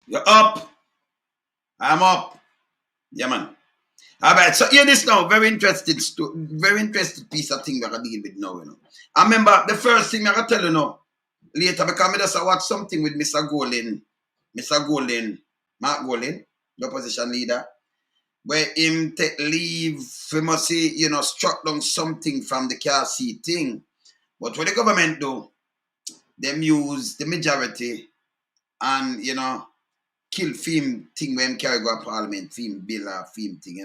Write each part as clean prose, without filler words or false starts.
You're up. I'm up. Yeah, man. All right. So here this now. Very interested piece of thing we're gonna deal with now. I remember the first thing I'm gonna tell you now. Later, because I just watch something with Mr. Golden, Mark Golden, the opposition leader, where him take leave, he must say, struck down something from the car seat thing. But what the government do, them use the majority and, kill film thing when carry go to parliament, film bill or film thing.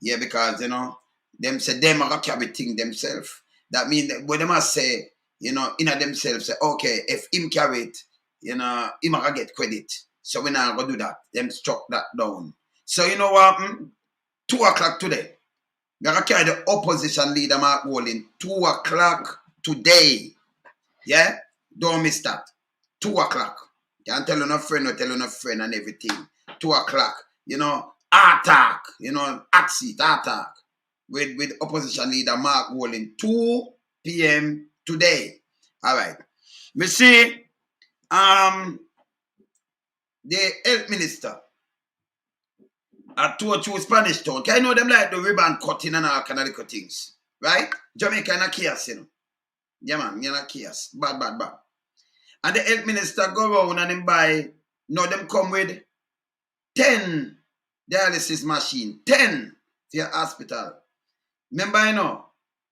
Yeah, because, them say them are going to carry thing themselves. That means that when they must say, in themselves, say, okay, if him carry it, him are going to get credit. So we're not going to do that. Them struck that down. So you know what? 2 o'clock today, we're going to carry the opposition leader, Mark Walling, 2 o'clock today. Yeah? Don't miss that. 2 o'clock. Can't tell you no friend or tell you no friend and everything. 2 o'clock. Attack. Hot seat attack. With opposition leader Mark Walling. 2 p.m. today. All right. We see the health minister at two Spanish town. Can you know them like the ribbon cutting and all kind of little things? Right? Jamaica in a chaos, Yeah, man, in a chaos. Bad. And the health minister go around and them buy, them come with 10 dialysis machine. 10 for your hospital. Remember,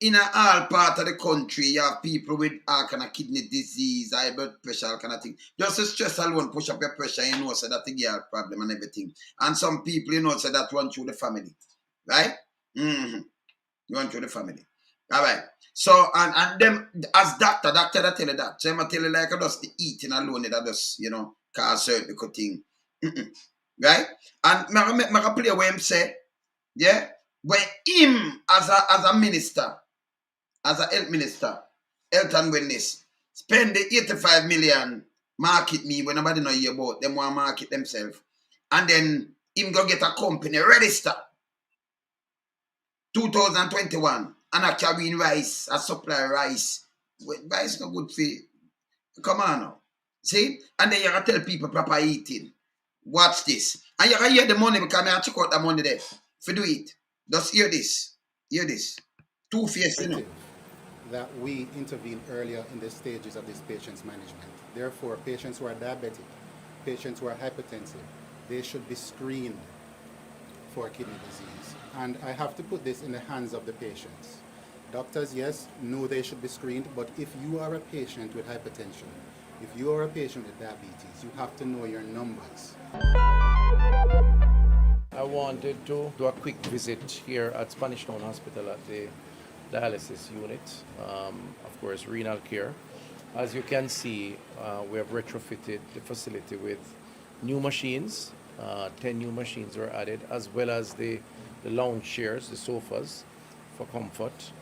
in all part of the country, you have people with all kind of kidney disease, high blood pressure, all kind of thing. Just the stress alone push up your pressure, so that you get a problem and everything. And some people, so that run through the family. Right? Run through the family. All right. So, and them, as doctor that tell you that. So, I'm tell you like, just the eating alone, that just, cause certain good thing. Right? And I play where him say, yeah, when him as a minister, as a health minister, health and wellness, spend the 85 million, market me when nobody know you about them want market themselves. And then him go get a company register 2021 and a carrying rice, a supply rice. Rice no good for. Come on now. See? And then you gotta tell people proper eating. Watch this. And you gotta hear the money because I check out the money there. For do it. Just hear this. Hear this. Two face, That we intervene earlier in the stages of this patient's management. Therefore, patients who are diabetic, patients who are hypertensive, they should be screened for kidney disease. And I have to put this in the hands of the patients. Doctors, yes, know they should be screened, but if you are a patient with hypertension, if you are a patient with diabetes, you have to know your numbers. I wanted to do a quick visit here at Spanish Town Hospital at the dialysis unit, of course, renal care. As you can see, we have retrofitted the facility with new machines. 10 new machines were added, as well as the lounge chairs, the sofas for comfort,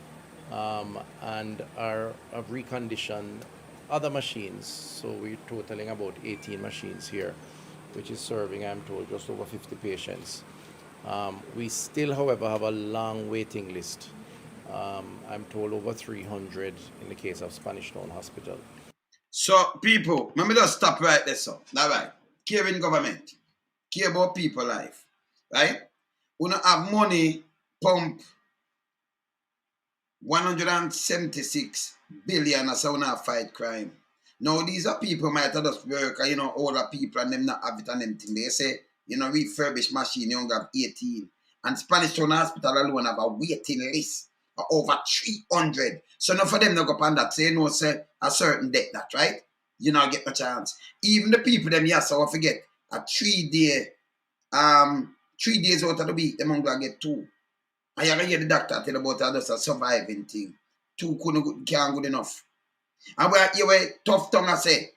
and have reconditioned other machines. So we're totaling about 18 machines here, which is serving, I'm told, just over 50 patients. We still, however, have a long waiting list. I'm told over 300 in the case of Spanish Town Hospital. So, people, let me just stop right there, so. All right. Caring government. Care about people life. Right? We don't have money pump 176 billion as we not fight crime. Now, these are people might have just work, older people and them not have it and them thing. They say, refurbish machine, you only have 18. And Spanish Town Hospital alone have a waiting list of over 300. So now for them to go up on that, say, say a certain date that, right? You not get a chance. Even the people them, yes, I forget, a 3 day, 3 days out of the week, them only get 2. And you can hear the doctor tell about just a surviving thing. 2 can't good enough. And you were Tuff Tongue, I say,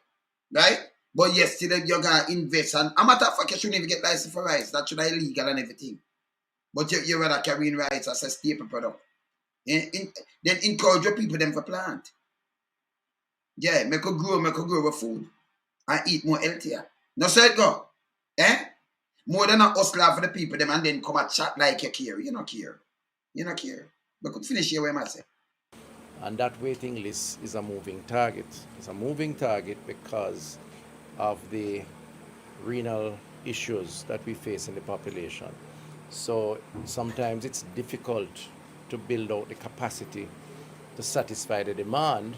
right? But yes, still you're going to invest. And a matter of fact, you shouldn't even get license for rice. That should be illegal and everything. But you're rather carrying rice as a staple product. Then encourage your people them for plant. Yeah, make a grow with food. And eat more healthier. No, so it go. More than a hustler for the people them and then come and chat like you care. You don't care. You don't care. We could finish here where I say. And that waiting list is a moving target. It's a moving target because of the renal issues that we face in the population. So sometimes it's difficult to build out the capacity to satisfy the demand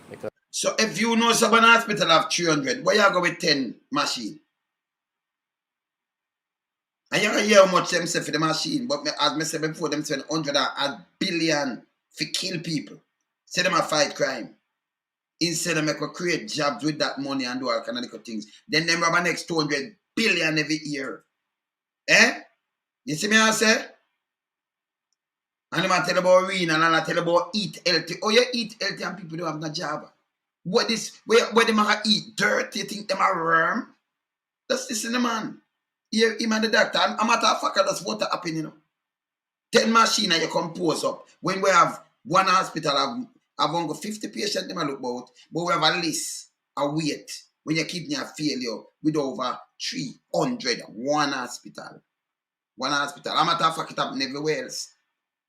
because So if you know someone hospital have 300, why you go with 10 machine? And you can hear how much them say for the machine, but as I said before, them spend 100 a billion for kill people. Say them a fight crime. Instead of make a create jobs with that money and do all kind of things. Then them have a next 200 billion every year. Eh? You see me I say? And I tell about arena and I tell about eat healthy. Oh, you eat healthy and people don't have no job. What this where them are eat dirt, you think them are worm? That's this in the man. Here, him and the doctor. And a matter of fact, that's what happening, you know. 10 machine and you compose up. When we have one hospital have only 50 patients them I look about, but we have a list, a wait. When your kidney have failure with over 300, one hospital. One hospital. A matter of fact, it happen everywhere else.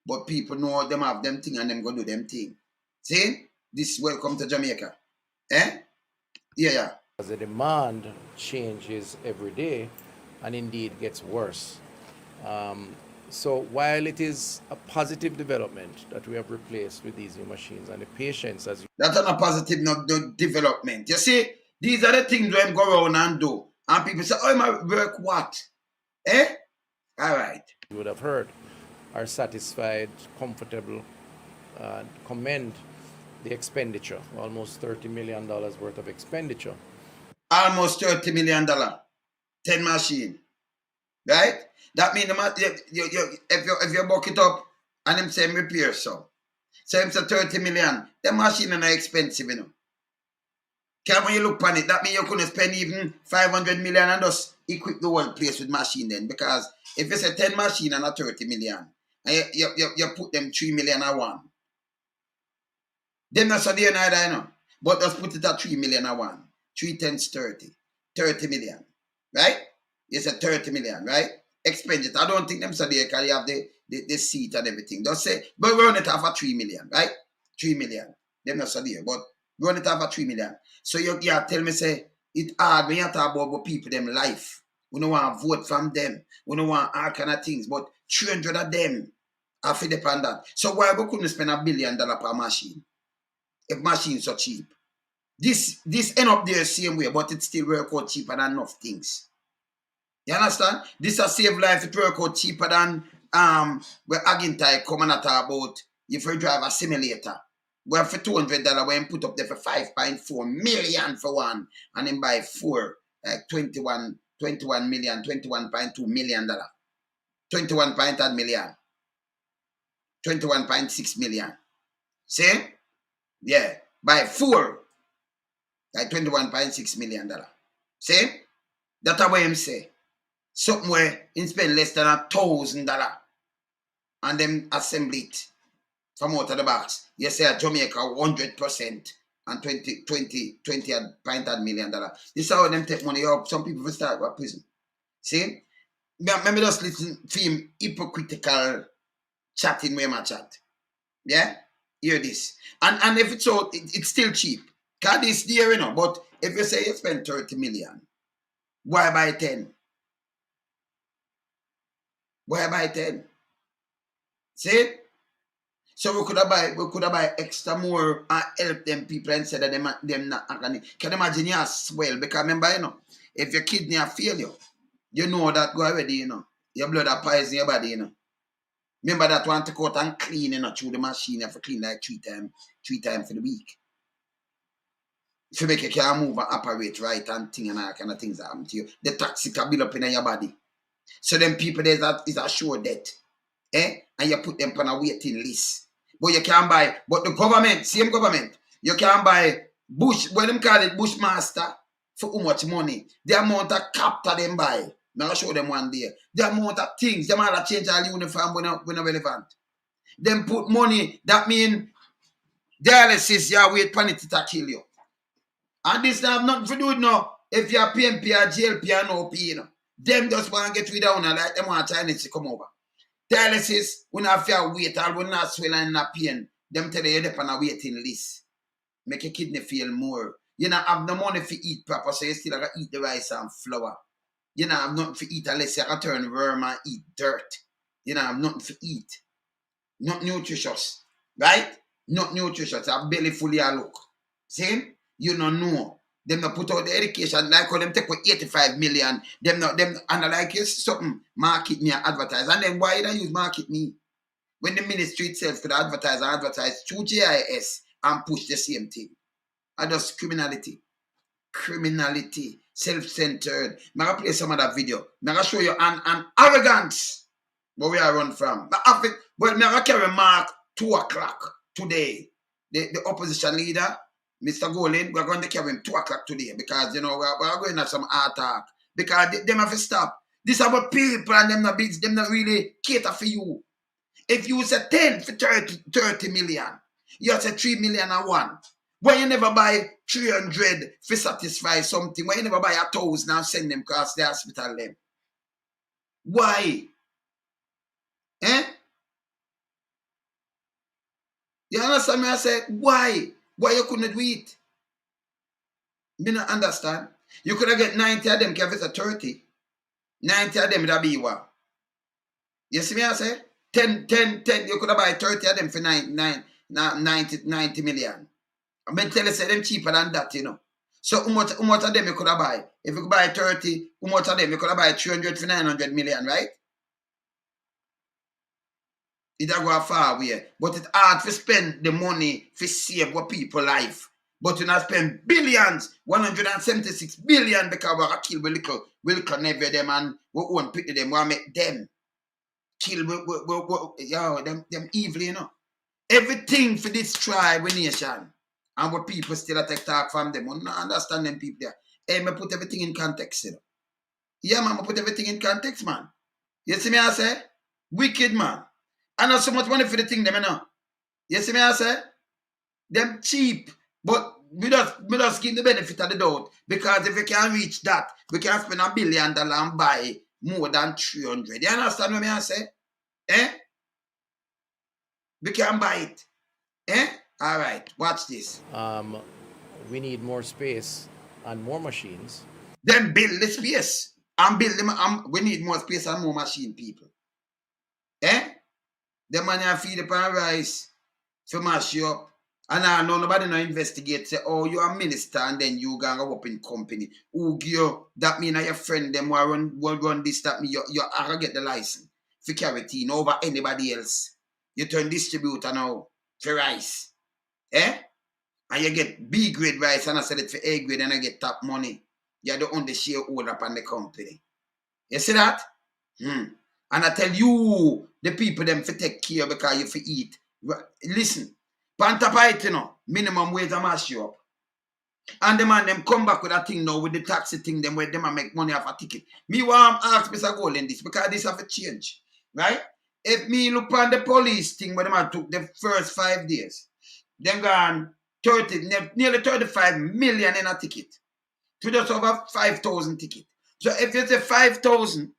But people know them have them thing and them go do them thing. See? This welcome to Jamaica. Eh? Yeah. the demand changes every day and indeed gets worse. So while it is a positive development that we have replaced with these new machines and the patients, as you That's not a positive development. You see, these are the things we go around and do. And people say, oh, my work what? Eh? All right. would have heard, are satisfied, comfortable, commend the expenditure, almost $30 million worth of expenditure. Almost $30 million. 10 machine. Right? That means if you buck it up and them say repair so him say 30 million, the machine are expensive, you know. Can when you look on it, that means you couldn't spend even 500 million and just equip the whole place with machine then. Because if you say 10 machine and a 30 million, and you put them 3 million at one. Them not so there neither, you know. But just put it at 3 million at one. 3 times 30. 30 million. Right? You said 30 million, right? Expenditure. I don't think them so there because you have the seat and everything. Just say, but run it off for 3 million, right? 3 million. Them not so there, but run it off for 3 million. So you tell me, say, it hard when you talk about people, them life. We don't want to vote from them. We don't want all kind of things. But 300 of them are for depend that. So why we couldn't spend $1 billion per machine? If machines so cheap. This end up there same way, but it still work out cheaper than enough things. You understand? This a save life, it work out cheaper than where Agintai come and talk about if you drive a simulator. Where for $200 when put up there for 5.4 million for one, and then buy four, like 21 million, $21.2 million. 21.8 million. 21.6 million. See? Yeah. Buy four, like $21.6 million. See? That's what him say. Something where he spend less than $1,000 and then assemble it from out of the box. You say at Jamaica 100% and 20.8 million dollars. This is how them take money up. Some people will start with prison. See? Maybe just listen to him hypocritical chatting where my chat. Yeah? Hear this. And if it's so, it's still cheap. Because this there, you know, but if you say you spend 30 million, why buy 10? Why buy 10? See? So we could have buy extra more and help them people instead of them not agony. Can you imagine you swell? Because remember, you know, if your kidney a failure, you know that go already, you know. Your blood are poison your body, you know. Remember that one to go out and clean, you know, through the machine. You have to clean like three times for the week. If you make you can move and operate right and thing and all kind of things that happen to you, the toxic will build up in your body. So them people there is a sure death. Eh? And you put them on a waiting list. But you can't buy, but the government, same government, you can't buy bush, what them call it, bushmaster, for how much money. The amount of captor them buy. I'll show them one day. The amount of things, them all change all uniform when not relevant. Them put money, that mean dialysis, you wait for it to kill you. And this have nothing to do with no, if you're PMP or GLP or no P, you know. Them just want to get rid of one, like them want Chinese to come over. Dialysis, when I feel wait, or when I swell and not pain, them tell you you're on a waiting list. Make your kidney feel more. You don't have no money to eat proper, so you still have to eat the rice and flour. You know, have nothing to eat unless you can turn worm and eat dirt. You know, have nothing to eat. Not nutritious. Right? Not nutritious. A belly fully a look. See? You don't know. Them not put out the education like how them take with 85 million. Them and like you something market me and advertise. And then why they use market me? When the ministry itself could advertise through GIS and push the same thing. And just criminality. Criminality. Self-centered. I'm going to play some of that video. I'm going to show you an arrogance where we are run from. But I'm going to carry Mark 2 o'clock today. The opposition leader, Mr. Golin, we're going to carry him 2 o'clock today because, you know, we're going to have some attack. Because them have to stop. This is about people and them not really cater for you. If you say 10 for 30 million, you say 3 million and one. Why you never buy 300 for satisfy something? Why you never buy 1,000 and send them across the hospital them? Why? Eh? You understand me? I said, why? Why you couldn't do it? Me not understand. You could have get 90 of them if it's a 30. 90 of them that be what? You see me I say? 10, you could have buy 30 of them for 90 million. I mean, tell you, say them cheaper than that, you know. So, how much of them you could have buy? If you could buy 30, how much of them you could have buy 300 for 900 million, right? It go far away. But it's hard to spend the money to save what people life. But you not spend billions, 176 billion because we kill we little never them and we won't pity them, we make them. Kill them evil, you know. Everything for this tribe, nation, and what people still take talk from them. I don't understand them people there. Hey, I put everything in context, you know. Yeah, man, I put everything in context, man. You see me, I say? Wicked, man. I know so much money for the thing, them, you know. You see me, I say? Them cheap, but we just give the benefit of the doubt. Because if we can reach that, we can spend $1 billion and buy more than 300. You understand what I say? Eh? We can buy it. Eh? All right, watch this. We need more space and more machines. Then build the space. And build them. We need more space and more machine, people. Eh? The money I feed upon rice to mash you up. And I know nobody no investigate. Say, oh, you're a minister and then you gonna go up in company. Who give you, that mean your friend them will run this, that mean you are get the license for carry tea over anybody else. You turn distributor now for rice. Eh? And you get B grade rice and I sell it for A grade and I get top money. You're the only shareholder upon the company. You see that? And I tell you, the people them for take care because you for eat. Listen, Pantapite, you know, minimum wage a mash you up. And the man them come back with a thing now with the taxi thing, them where them make money off a ticket. Me want to ask Mr. Golden this because this have a change. Right? If me look on the police thing where them took the first 5 days, them gone nearly 35 million in a ticket. To just over 5,000 ticket. So if you say 5,000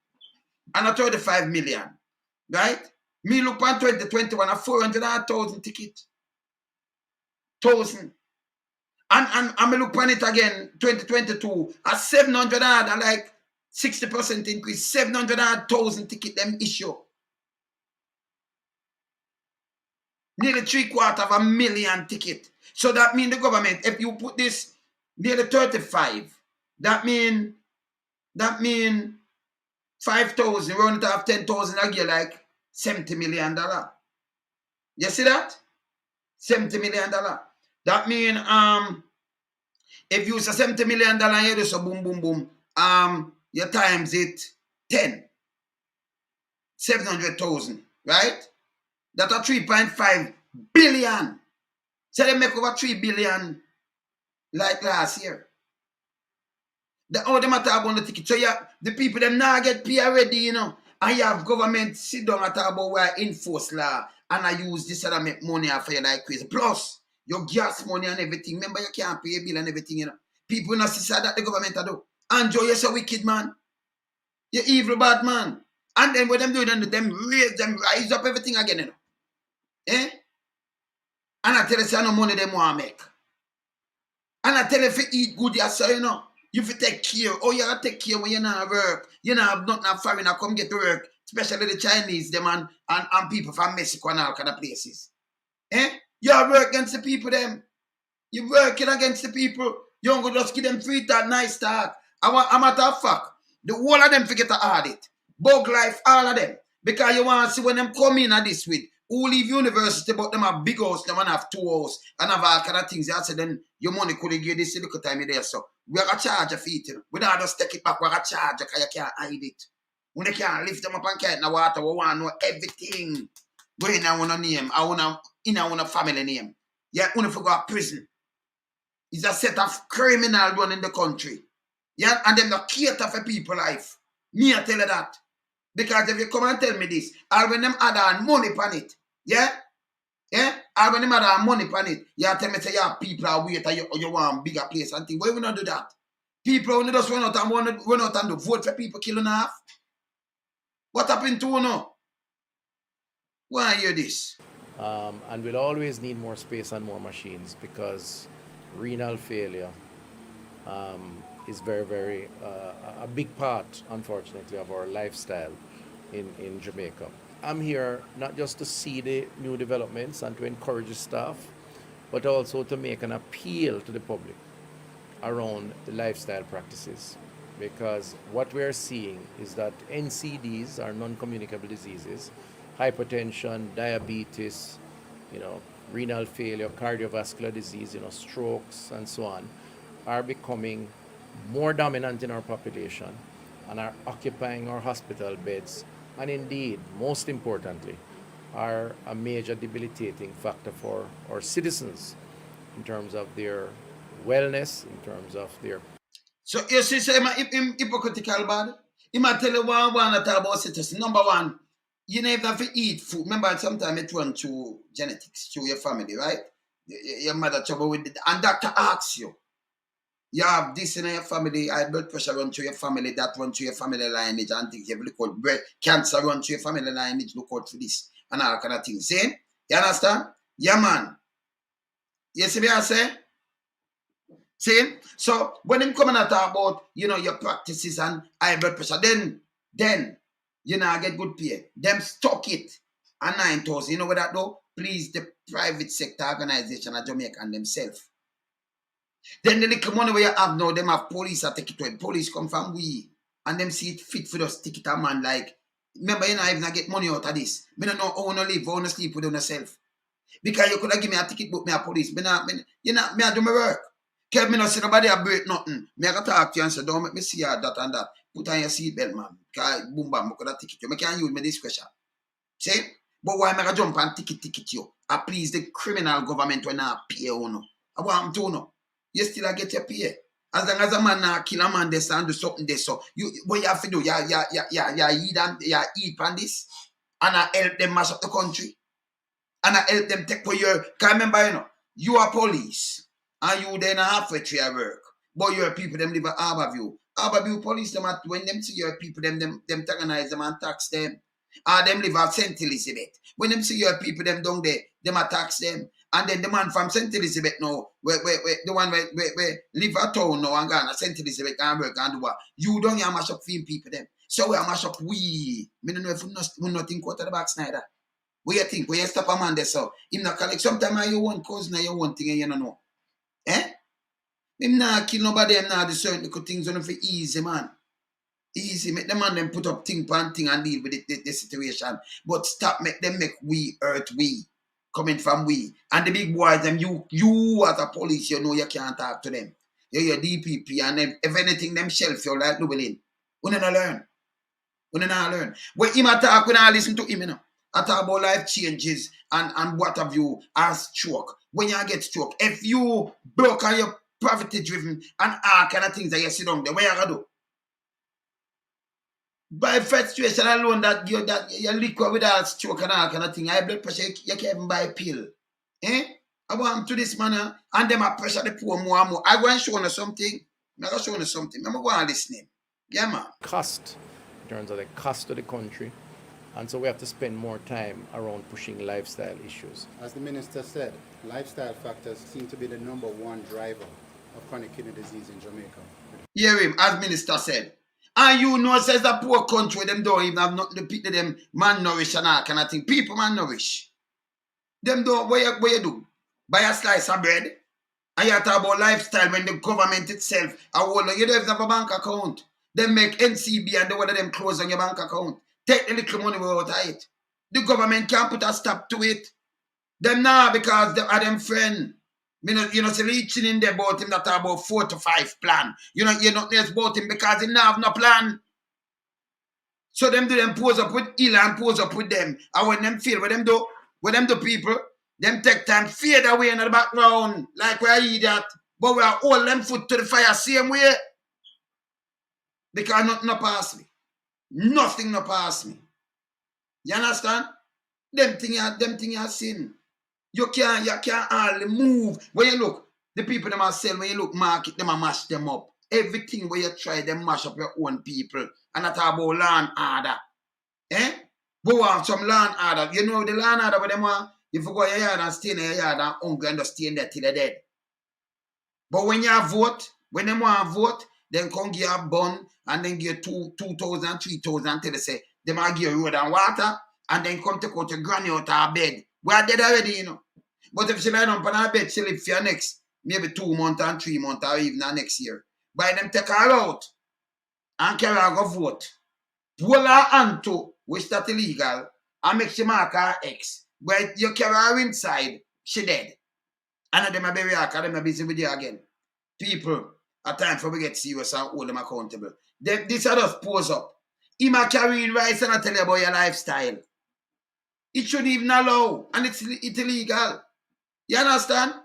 and a 35 million, right? Me look on 2021 a 400,000 ticket. 1,000. And me look on it again, 2022, a 700 and like 60% increase, 700,000 ticket them issue. Nearly 750,000 ticket. So that means the government, if you put this nearly 35, that mean 5,000, round it off 10,000 a year, like $70 million. You see that? $70 million. That mean if you say $70 million you do so boom boom boom, you times it 10. 700,000, right? That's a 3.5 billion. So they make over 3 billion like last year. All the matter about the ticket. So yeah, the people them now get pay already, you know. And you have government sit down and talk about why enforce law and I use this and I make money for you like crazy. Plus, your gas money and everything. Remember, you can't pay a bill and everything, you know. People not see that the government do. Enjoy, you're so wicked, man. You're evil bad man. And then what them do, them rise up everything again, you know. Eh? And I tell you, say no money them want to make. And I tell you, if you eat good, you say, you know. You fi take care. Oh, you gotta take care when you not work. You not have nothing foreigner come get to work. Especially the Chinese, them and people from Mexico and all kind of places. Eh? You are work against the people them. You working against the people. You don't go just give them free talk, nice talk. A matter of fact, the whole of them forget to audit. Bug life, all of them. Because you want to see when them come in at this with who leave university, but them have big house, them have 2 house, and have all kind of things. You say then your money could give this little time you there. So we are going to charge a fee. We don't just take it back, we are going to charge because you can't hide it. When they can't lift them up and carry it in the water, we want to know everything. Going on a name, I want a family name. Yeah, when you go to prison. It's a set of criminal run in the country. Yeah, and them not cater for people life. Me I tell you that. Because if you come and tell me this, I'll when them add on money on it. Yeah? Yeah? I'll when them add on money on it. You tell me say yeah, people are wait or you want bigger place and things. Why we not do that? People who just run out and do vote for people killing half. What happened to you now? Why hear this? And we'll always need more space and more machines because renal failure is very, very a big part, unfortunately, of our lifestyle in Jamaica. I'm here not just to see the new developments and to encourage the staff, but also to make an appeal to the public around the lifestyle practices. Because what we're seeing is that NCDs are non-communicable diseases, hypertension, diabetes, renal failure, cardiovascular disease, strokes, and so on, are becoming more dominant in our population and are occupying our hospital beds, and indeed, most importantly, are a major debilitating factor for our citizens in terms of their wellness, in terms of their. So you see, say him hypocritical bad. He might tell you one that about citizens. Number one, you never have to eat food. Remember, sometimes it runs through genetics, through your family, right? Your mother trouble with it. And doctor asks you, you have this in your family, high blood pressure run through your family, that run through your family lineage, and things. You have look out, breast cancer run through your family lineage, look out for this, and all kind of things. See? You understand? Yeah, man. You see me I say? See? So when him coming to talk about, your practices and high blood pressure, then, I get good pay. Them stock it at 9,000. You know what that do? Please, the private sector organization of Jamaica and themselves. Then the little money we have now, them have police that take it to it. Police come from we, and them see it fit for us, take it a man like, remember, you know, even get money out of this. Me don't know how to live, how to sleep with yourself. Because you could have given me a ticket book, me a police. Me I do my work. Kev me not see nobody a break nothing. Me I got to talk to you and say, don't make me see that and that. Put on your seatbelt, man. Because boom bam, I could have ticket you. Me can't use my discretion. See? But why me I jump and ticket you? I please the criminal government when I pay you know. I want to know. You still get your pay. As long as a man kill a man this and do something this, so what you have to do, eat on this and I help them mash up the country. And I help them take for your, because remember, you are police and you then halfway through your work. But your people them live at Harborview. Harborview police them at when them see your people, them antagonize them and tax them. Them live at St. Elizabeth. When them see your people, them down there, them attacks them. And then the man from St. Elizabeth now, where the one where live at town now and gone at St. Elizabeth and work and do what? You don't have mash up film people them. So we are mash up we. I don't know if we not think out of the box neither. What you think? When you stop a man there so him not collect sometimes you want cousin you want thing and you don't know. Eh? Him not kill nobody, him not do certain little things on for easy, man. Easy, make the man them put up thing pan thing and deal with the situation. But stop make them make we hurt we. Coming from we. And the big boys, them you as a police, you know you can't talk to them. You're DPP and them, if anything, them shelf you like Llewellyn. We don't learn. We don't learn. When him talk, we don't listen to him, you know. I talk about life changes and what have you as stroke. When you get stroke, if you broke on your poverty driven and all kind of things that you sit down there, what you gonna do? By frustration alone that you liquor with all stroke and all kind of thing, high blood pressure, you can't even buy a pill. Eh? I want to this manner and them a pressure the poor more and more. I go and show you something. I'm going to show you something. I'm going to listen. Yeah, man. Cost, in terms of the cost to the country. And so we have to spend more time around pushing lifestyle issues. As the minister said, lifestyle factors seem to be the #1 driver of chronic kidney disease in Jamaica. Hear him, as minister said. And you know, says the poor country, them don't even have nothing to pick to them malnourished and all kind of thing. People malnourished. Them don't, what you do? Buy a slice of bread. And you talk about lifestyle when the government itself, you don't even have a bank account. They make NCB and the one of them close on your bank account. Take the little money out of it. The government can't put a stop to it. Them now because they are them friend. You know, so reaching in there about him that about 4 to 5 plan. You know there's about him because he now have no plan. So them do them pose up with Ila and pose up with them. And when them feel, with them do people, them take time fade away in the background. Like we are idiot. But we are all them foot to the fire same way. Because nothing no pass me. Nothing no pass me. You understand? Them thing you sin. You can't hardly move. When you look, the people them are sell, when you look market, them a mash them up. Everything where you try, them mash up your own people. And that's about land order. Eh? Go on some land order. You know the land order where them want, if you go your yard and stay in your yard and hungry and just stay in there till they're dead. But when you vote, when them want to vote, then come give you a bun and then give you 2,000, 3,000 till they say, them will give you road and water and then come take out your granny out of her bed. We are dead already, you know. But if she lie down on her bed, she live for your next, maybe 2 months and 3 months or even next year. By them take her out and carry her go vote. Pull her onto, which that illegal, and make she mark her X. But you carry her inside, she dead. And them a bury her because them a busy with you again. People, at time for we get serious and hold them accountable. This are just pose up. He might carry in rice and I tell you about your lifestyle. It shouldn't even allow, and it's illegal. You understand?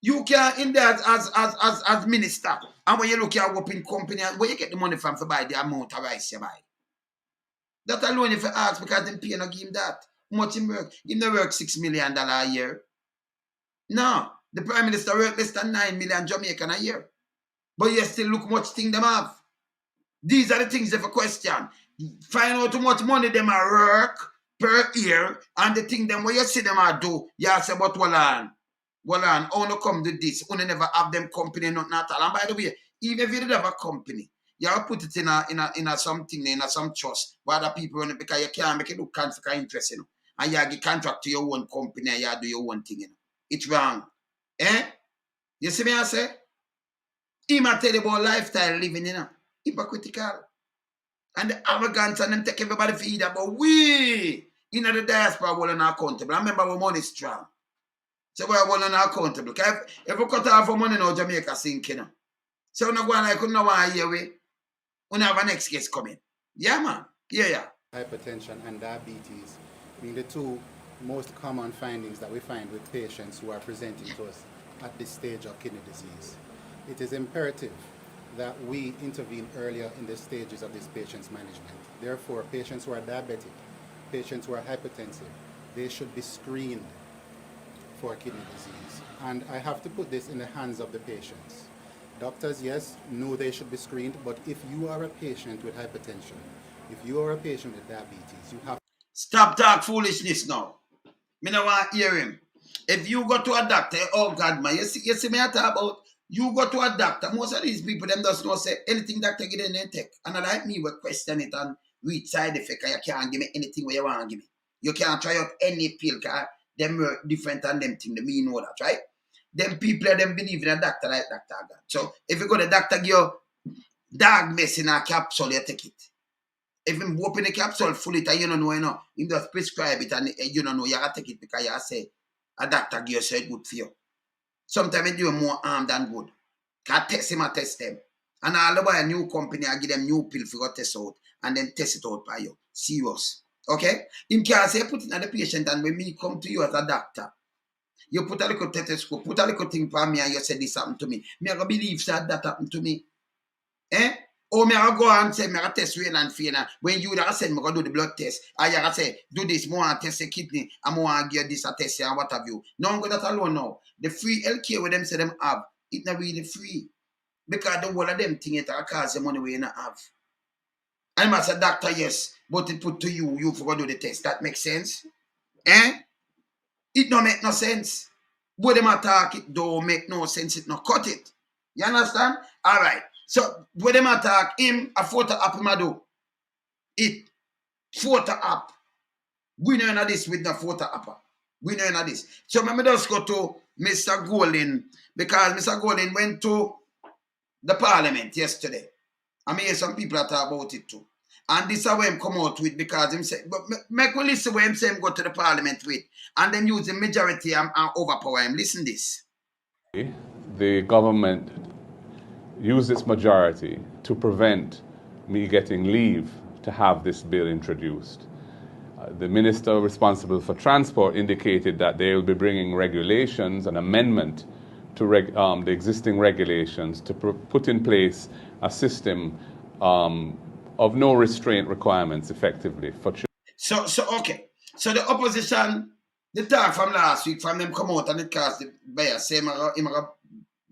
You can't in there as minister. And when you look at open company, where you get the money from to buy the amount of rice you buy. That alone if you ask because them pay no give him that. How much him work? He no work $6 million a year. No. The Prime Minister work less than 9 million Jamaican a year. But you still look much thing them have. These are the things of a question. Find out how much money them are work per year and the thing them where you see them are do. You say but hold on, how no come do this? Only never have them company nothing at all. And by the way, even if you did have a company, you have to put it in a something, in a some trust where other people run it because you can't make it look conflict of interest, you know. And you give contract to your own company and you do your own thing, you know. It's wrong. Eh? You see me I say? He might tell you about lifestyle living, you know. Hypocritical. And the arrogance and them take everybody for either. But we, in the diaspora, we're accountable. I remember our money strong. So we're accountable. If we cut off our money now, Jamaica sink, you know. So we're not going like, we don't want to hear we. We have a next case coming. Yeah, man. Yeah. Hypertension and diabetes being the two most common findings that we find with patients who are presenting to us at this stage of kidney disease. It is imperative that we intervene earlier in the stages of this patient's management. Therefore, patients who are diabetic, patients who are hypertensive, they should be screened for kidney disease. And I have to put this in the hands of the patients. Doctors, yes, know they should be screened, but if you are a patient with hypertension, if you are a patient with diabetes, you have... Stop talk foolishness now. Me no want to hear him. If you go to a doctor, oh God, man, you see me I talk about, you go to a doctor, most of these people, them does not say anything doctor get in there take. And like me, we question it and read side effect, and you can't give me anything where you want to give me. You can't try out any pill, because them work different than them thing, me know that, right? Them people, them believe in a doctor like Dr. God. So if you go to the doctor, give you dog mess in a capsule, you take it. If you open the capsule full it and you don't know, you just prescribe it and you don't know, you have to take it because you say a doctor give you say it's good for you. Sometimes it do more harm than good. Can test him and test them. And all the while, a new company, I give them new pill for you to test out and then test it out by you. Serious. Okay? In case you put it on the patient and when me come to you as a doctor, you put a little stethoscope, put a little thing for me and you say this happened to me. Me I go believe that happened to me. Eh? Or me I go and say, me I test real and fear. When you that said, me I go do the blood test. I say, do this, more and test the kidney, and more and give this a test and what have you. No one go that alone now. The free healthcare with them say them have, it's not really free. Because the whole of them thing it cause the money we not have. I'm as a doctor, yes, but it put to you forgot to do the test. That makes sense? Eh? It don't make no sense. What them attack, it don't make no sense. It not cut it. You understand? All right. So when them attack him, a photo up him a do. It photo up. We know this with the photo up. We know this. So let me just go to Mr. Golden, because Mr. Golden went to the Parliament yesterday. I mean, some people are talking about it too. And this is how him come out with, because him say, but make we listen what him say him go to the Parliament with, and then use the majority and overpower him. Listen this. The government used its majority to prevent me getting leave to have this bill introduced. The minister responsible for transport indicated that they will be bringing regulations, an amendment to the existing regulations to put in place a system of no restraint requirements effectively for children. So okay. So the opposition, the talk from last week, from them come out and it cast the bias, say him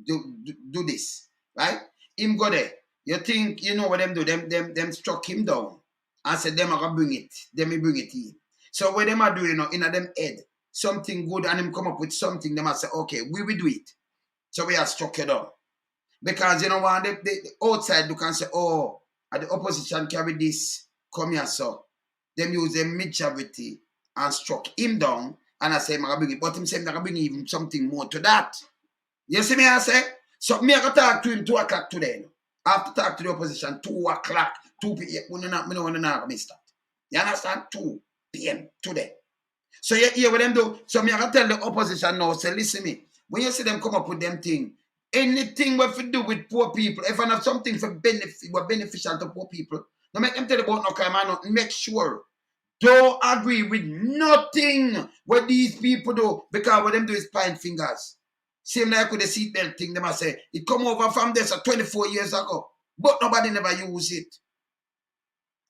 do this, right? Him go there. You think you know what them do? Them struck him down and said them are gonna bring it. Them will bring it in. So what them are doing, you know, in them head, something good, and him come up with something, them must say, okay, we will do it. So we are struck it down. Because you know what, the outside you can say, oh, the opposition carry this, come here, so them use the majority and struck him down, and I say, I'm gonna bring it, but him say I'm gonna bring even something more to that. You see me, I say? So me I go talk to him 2 o'clock today. I have to talk to the opposition 2 o'clock, 2 p.m. We don't want to start. You understand? 2 p.m. today. So you hear what them do? So me I go tell the opposition now, say, listen me, when you see them come up with them thing, anything we have do with poor people, if I have something for beneficial to poor people, no make them tell about no crime and nothing. Make sure don't agree with nothing what these people do, because what them do is point fingers. Same like with the seatbelt thing, they must say, it come over from this 24 years ago, but nobody never use it.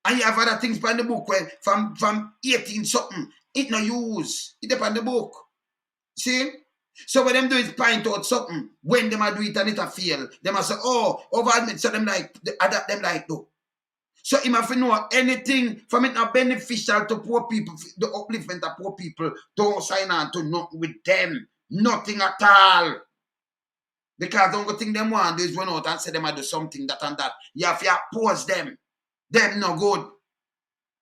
And you have other things by the book where from 18 something, it no use. It depend on the book. See? So what them do is point out something. When them do it and it a fail, they must say, oh, over admit, so them like, adapt them like do. So him have to know anything from it not beneficial to poor people, the upliftment of poor people, don't sign on to nothing with them. Nothing at all. Because the only thing them want do is run out and say them I do something, that and that. You have to oppose them. Them no good.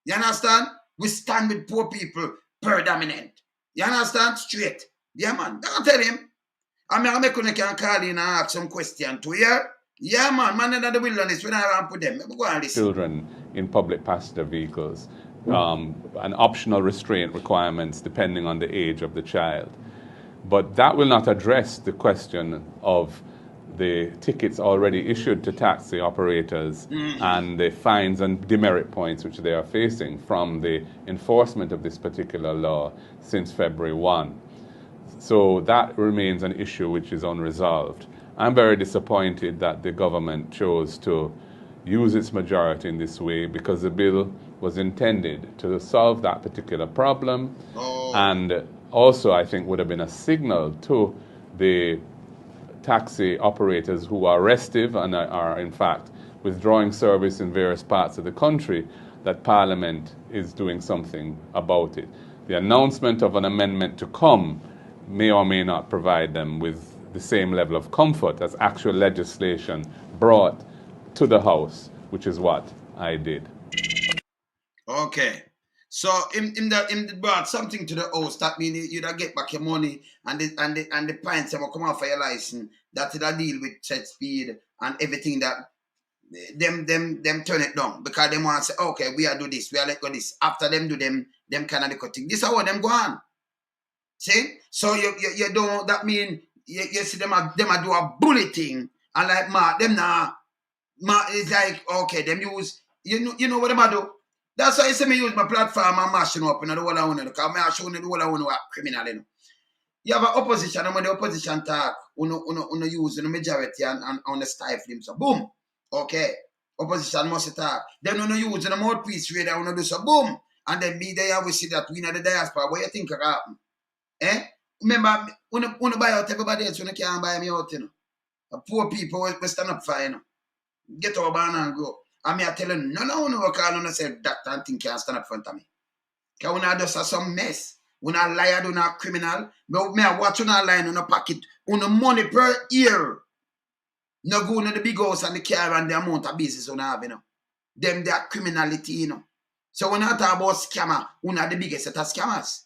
You understand? We stand with poor people predominant. You understand? Straight. Yeah, man. Don't tell him. I mean, I make you can call in and ask some question to you. Yeah, man in the wilderness, when I run put them. Go and listen. Children in public passenger vehicles, and optional restraint requirements depending on the age of the child. But that will not address the question of the tickets already issued to taxi operators and the fines and demerit points which they are facing from the enforcement of this particular law since February 1. So that remains an issue which is unresolved. I'm very disappointed that the government chose to use its majority in this way, because the bill was intended to solve that particular problem, and also I think would have been a signal to the taxi operators who are restive and are in fact withdrawing service in various parts of the country that Parliament is doing something about it. The announcement of an amendment to come may or may not provide them with the same level of comfort as actual legislation brought to the House, which is what I did. Okay. So in brought something to the house, that means you don't get back your money, and the pints will come off for your license. That will deal with set speed and everything that them turn it down, because them want to say, okay, we are do this, we are let go this. After them do them kind of the cutting. This is how them go on. See? So you don't, that mean you see them do a bulleting, and like them now it's like, okay, them use, you know what them do. That's why I say me use my platform and mashing up, the whole I want to, because I show the whole I want to criminal, You have an opposition, and when the opposition talk, use the majority and on the stifle so boom. Okay. Opposition must talk. Then use the mouthpiece radio, do so boom. And then be there, we see that we know the diaspora. What you think will happen? Remember, when buy out everybody else, when can't buy me out, Poor people will stand up for, Get over and go. I mean, I tell you, no, call on say that and think can't stand up front of me. Because when I do some mess, when I liar, do not criminal, but me I watch on a line on a pocket, on the money per year. No go to the big house and the car and the amount of business you have, you know. Them they are criminality, you know. So when I talk about scammer, one of the biggest set of scammers.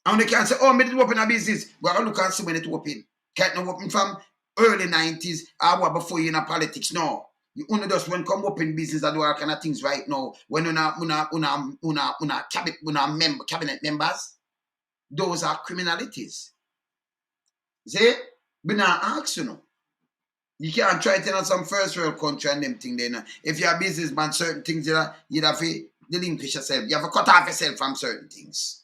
And they can say, oh, me did open a business. But I look and see when it open. Can't no open from early 90s or before you in politics. No. You only just when come open business and do all kind of things right now. When cabinet members, those are criminalities. See? But now ask you know. You can't try to some first world country and them thing there. You know. If you're a businessman, certain things you have to relinquish yourself. You have to cut off yourself from certain things.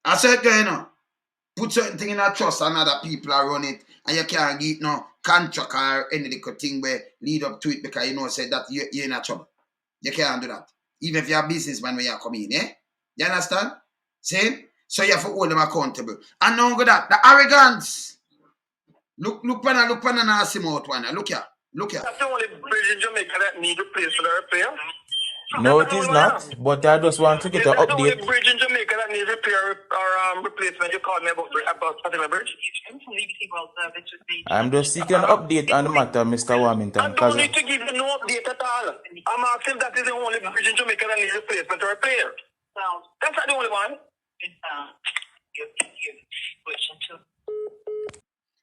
I said, you know, put certain thing in a trust and other people are run it, and you can't get no contract or any little thing where lead up to it because you know said that you're in a trouble. You can't do that. Even if you're a businessman when you come in, eh? You understand? See? So you have to hold them accountable. And now go that, the arrogance. Look on and ask him out one. Look here. That's the only bridge in Jamaica that need replaced for the repair. No, it is not. But I just want to get an That's the only update. bridge in Jamaica that needs repair or replacement. You called me about Fatima Bridge. I'm just seeking an update on the matter, Mr. Warmington. I don't need to give you no update at all. I'm asking if that is the only bridge in Jamaica that needs replacement or repair. That's not the only one.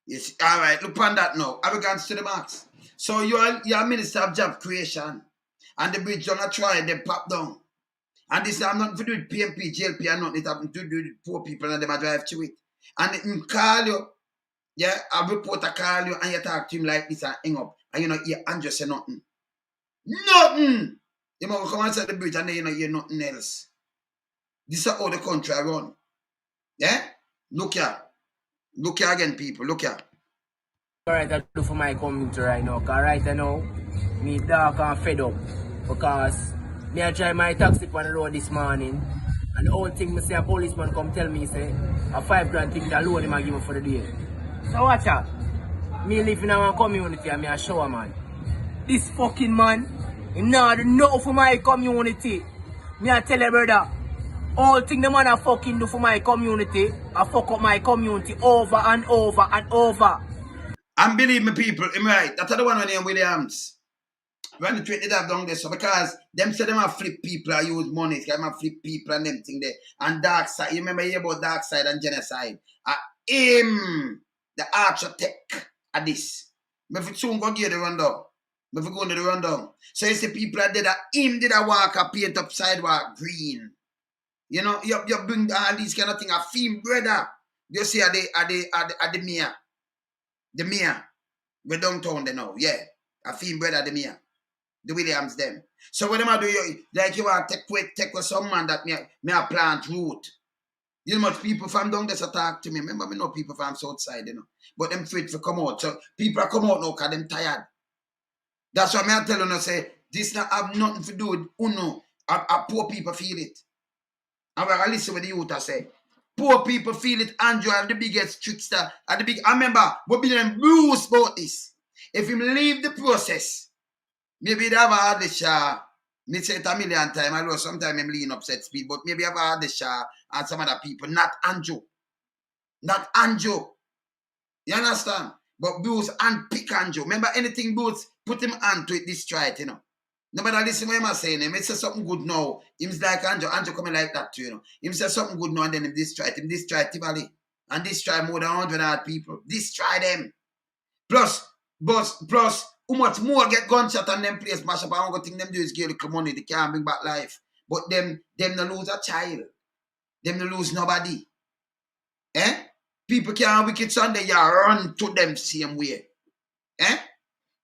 Yes, all right, look on that now. Arrogance to the max. So you're a minister of job creation. And the bridge don't try, they pop down. And this I'm not to do with PMP, JLP, and nothing. It happened to do with poor people and them I drive to it. And it call you, yeah, a reporter call you and you talk to him like this and hang up. And you know, you and just say nothing. Nothing! You might come inside the bridge and then you know you're nothing else. This is how the country run. Yeah? Look here. Look here again, people. Look here. Alright, I do for my community right now. Cause right now, me dark and fed up. Because me I drive my taxi on the road this morning. And the whole thing me say a policeman come tell me say a $5,000 thing that loan him and give me for the day. So watch out. Me live in our community and me a shower man. This fucking man, he not do nothing for my community. Me I tell you brother. All thing the man a fucking do for my community, I fuck up my community over and over and over. And believe me, people, I'm right. That's the one named Williams. When the treat it up down there, so because them say them have flip people, I use money, them have flip people and them thing there. And dark side, you remember here about dark side and genocide. Him, the architect of this. If it soon go get the rundown. If we go into the rundown. So you see people that did that, him did a walk a paint up sidewalk green. You know, you bring all these kind of things. A theme, brother. You see at the mayor. The mayor. We're downtown there now. Yeah. A theme, brother, the mayor. The Williams, them. So what am I doing? Like you want to take with some man that me a plant root. You know much people from down there talk to me. Remember, me know people from Southside, you know. But them afraid to come out. So people are come out now because them tired. That's why I'm telling you, say, this not have nothing to do with uno. Poor people feel it. And we're going to listen what the youth are say. Poor people feel it. Andrew are the biggest trickster. I remember, we've been bruised about this. If him leave the process, maybe they have had the shah. Me say it a million times. I know sometimes I'm lean upset speed, but maybe I've had the shah and some other people. Not Andrew. Not Andrew. You understand? But Bruce and pick Andrew. Remember anything Bruce, put him on to it, destroy it, you know. Nobody listen what I'm saying. Him say something good now. Him's like Andrew coming like that too, you know. Him say something good now and then him destroy it. Him destroy Tivoli. And destroy more than 100 people. Destroy them. Plus, how much more get gunshot and them place mash up. I don't think them do is give little money. They can't bring back life. But them no lose a child. Them no lose nobody. Eh? People can't wicked Sunday, you run to them same way. Eh?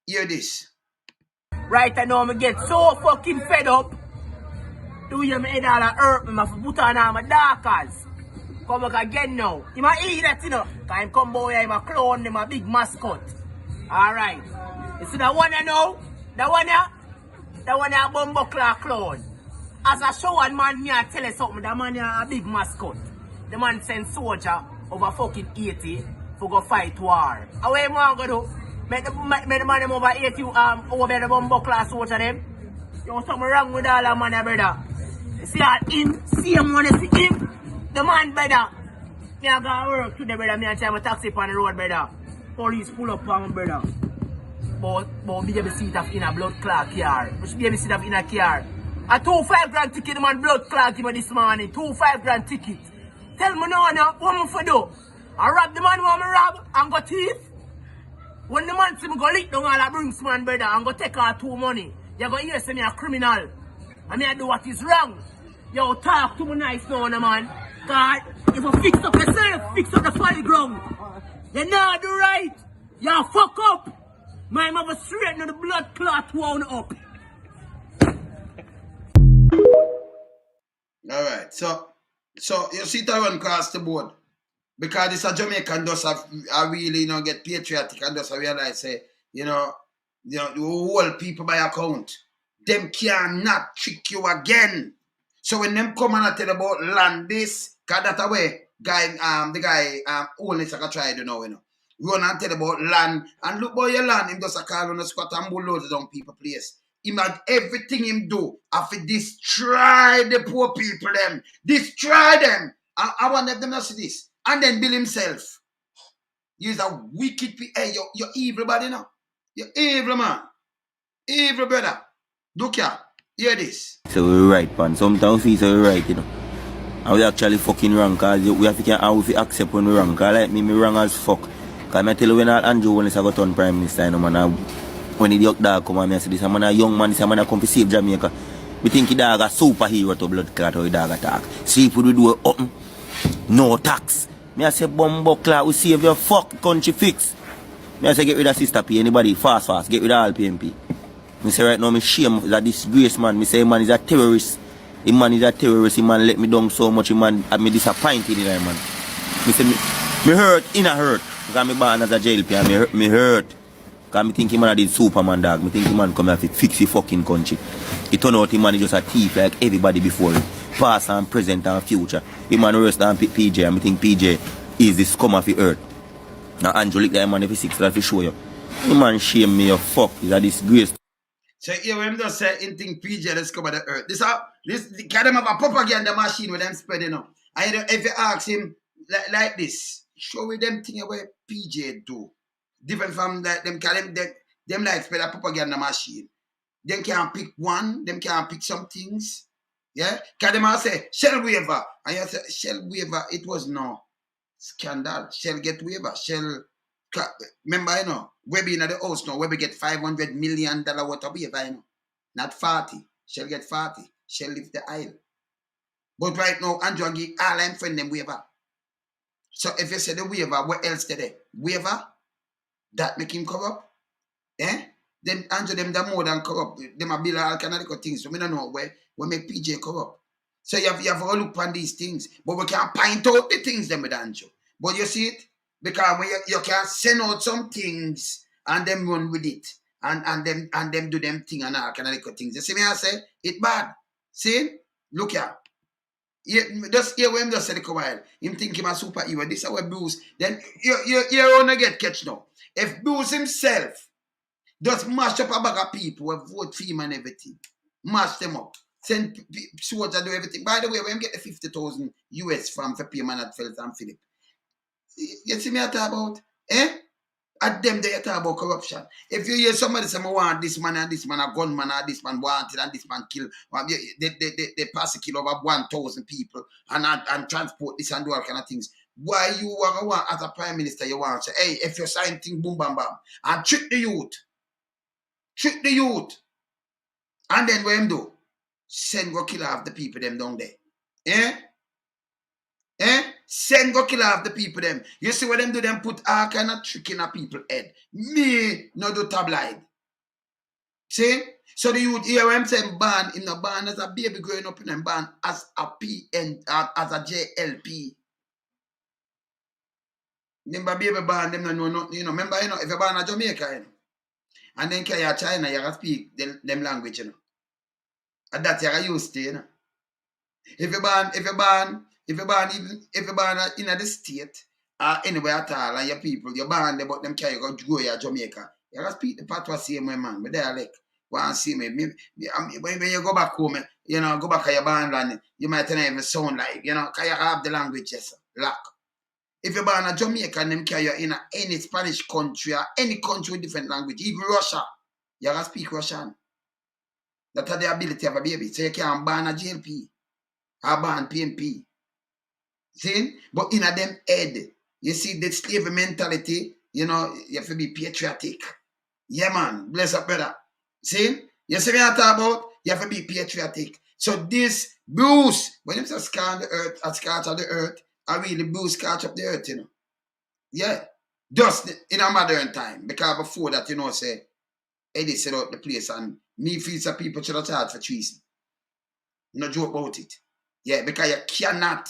Hear this. Right now, I get so fucking fed up. Do you make head all hurt me? I put on all my darkers. Come back again now. You might eat that, you know. Because I'm come boy, I'm a clown, I'm a big mascot. Alright. You see that one you know? That one ya? That one ya bumbuckler clown. As a show one man, me I tell you something. That man ya a big mascot. The man send soldier over fucking 80 for go fight war. How what you want to do? Make the man them over 80 over the bumbuckler soldier them. You know something wrong with all that man, brother. You see that him, same one, you see him, the man, brother. Me I got work today, brother. Me I try my taxi on the road, brother. Police pull up on me, brother. about baby seat of in a blood clot car. Which baby seat of in a car. A 2-5 grand ticket, man, blood clot him this morning. 2-5 grand ticket. Tell me now, what am I for do? I rob the man who I rob and go thief. When the man see me go lick down all that brings man, brother, and go take all 2 money, you go hear say me a criminal. And me I do what is wrong. Yo, talk to me nice now, man. God, if you fix up yourself, fix up the folly ground. You not do right. You fuck up. My mother straighten the blood clot wound up. Alright, so you see that run across the board. Because this a Jamaican does have I really get patriotic and just realize say, the whole people by account. Them cannot trick you again. So when them come and I tell about land this, cause that way the guy only like I tried run and tell about land and look about your land, him just a call on a squat and bulldoze down people place. Him had everything him do after destroy the poor people them. Destroy them. I want them to see this. And then Bill himself. He's a wicked hey, you're evil body now. You're evil man. Evil brother. Look here. Hear this. So we're right, man. Sometimes we say we're right, And we actually fucking wrong, cause we have to accept when we're wrong. Cause like me wrong as fuck. Cause I tell you when Andrew when he's got on Prime Minister, man. When the young dog come and I say this, I'm a young man, this man come to save Jamaica. We think the dog a superhero to blood clot how the dog attack. See if we do it open. No tax. Me I say bumbo clot, we save your fuck country fix. Me I say get rid of Sister P, anybody fast, get rid of all PMP. Me say right now me shame that disgrace man. Me say man is a terrorist. The man is a terrorist, the man let me down so much, the man had me disappointed in him, man. Me say me hurt, hurt. Because me born as a jail and me hurt. Because me think the man did Superman dog. Me think the man come here to fix the fucking country. It turned out the man is just a thief like everybody before him. Past and present and future. The man worse than PJ and me think PJ is the scum of the earth. Now Andrew lick that man if he 6 that to show you. The man shame me, you fuck. It's a disgrace. So here when just say in think PJ let's cover the earth. This can them have a propaganda machine with them spreading up. And if you ask him like this, show me them thing where PJ do. Different from that them like spread a propaganda machine. Them can't pick one, them can't pick some things. Yeah? Can them all say Shell waiver. And you say Shell waiver, it was no scandal. Shell get waiver. Shell remember, Webby in the house now, Webby get $500 million worth of waiver, Not 40. Shell get 40. Shell lift the aisle. But right now, Andrew give all them friend them waiver. So if you say the waiver, what else today? Waiver? That make him corrupt? Then Andrew them the more than corrupt. Them a bill all kind of things. So we don't know where make PJ corrupt. So you have to look on these things. But we can't point out the things them with Andrew. But you see it? Because when you can send out some things and them run with it and them do them thing and all kind of things. You see me I say it bad. See? Look here. Just hear when him just say the while. Him think him a superhero. This is how Bruce. Then you wanna get catch now. If Bruce himself just mash up a bag of people who vote for him and everything, mash them up, send soldiers do everything. By the way, when him get the 50,000 US from for payment at Fells and Philip. You see me I talk about? At them they talk about corruption. If you hear somebody say, I want this man and this man, a gunman and this man wanted and this man kill, they pass a kill over 1,000 people and transport this and do all kind of things. Why you want as a prime minister, you want to say, hey, if you sign thing, boom, bam, bam, and trick the youth. Trick the youth. And then what him do? Send go kill off the people them down there. Send go kill off the people them. You see what them do? Them put all kind of trick in a people head. Me no do tabloid. See? So the youth here when I'm saying ban, him no ban as a baby growing up in them ban as a PN as a JLP. Remember baby ban them no know nothing, Remember, if you ban a Jamaica, and then carry a China, you can speak them language, And that you used to, If you ban in the state or anywhere at all, and your people, you ban them, but them carry go to Jamaica. You can speak the patois same way, man. But they are like, one see me. When you go back home, go back to your band land, you might not even sound like, because you have the language, yes, lock. If you're born a Jamaican, them carry you in any Spanish country or any country with different language, even Russia, you gotta speak Russian. That's the ability to have a baby. So you can't ban a JLP or ban PMP. See? But in a them head, you see the slavery mentality, you know, you have to be patriotic. Yeah, man. Bless up, brother. See? You see what I talk about? You have to be patriotic. So this Bruce, when you say scar the earth, a scorch of the earth, I really Bruce scorch up the earth, you know. Yeah. Just in a modern time. Because before that, you know, say, Eddie set out the place and me feel some people should have charged for treason. No joke about it. Yeah, because you cannot,